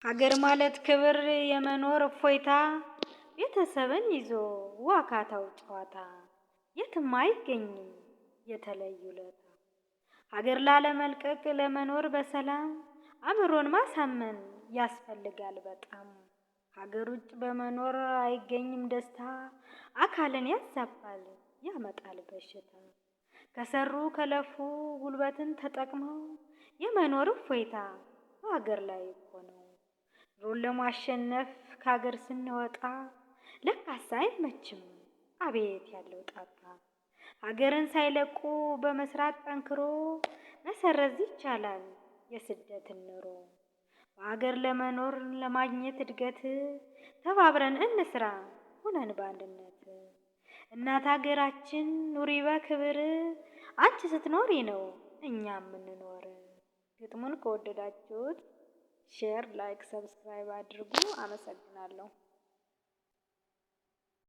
ሀገር ማለት ክብር የመኖር እፎይታ ቤተሰብን ይዞ ዋካታው ጨዋታ የትም አይገኝም የተለዩ ውለታ። ሀገር ላለመልቀቅ ለመኖር በሰላም አእምሮን ማሳመን ያስፈልጋል በጣም። ሀገር ውጭ በመኖር አይገኝም ደስታ አካልን ያዛባል ያመጣል በሽታ። ከሰሩ ከለፉ ጉልበትን ተጠቅመው የመኖር እፎይታ በሀገር ላይ እኮ ነው። ኑሮን ለማሸነፍ ከሀገር ስንወጣ ለካስ አይመችም አቤት ያለው ጣጣ። ሀገርን ሳይለቁ በመስራት ጠንክሮ መሰረዝ ይቻላል የስደትን ኑሮ። በሀገር ለመኖር ለማግኘት እድገት ተባብረን እንስራ ሆነን በአንድነት። እናት ሀገራችን ኑሪ በክብር አንቺ ስትኖሪ ነው እኛ የምንኖር። ግጥሙን ከወደዳችሁት ሼር፣ ላይክ፣ ሰብስክራይብ አድርጉ። አመሰግናለሁ።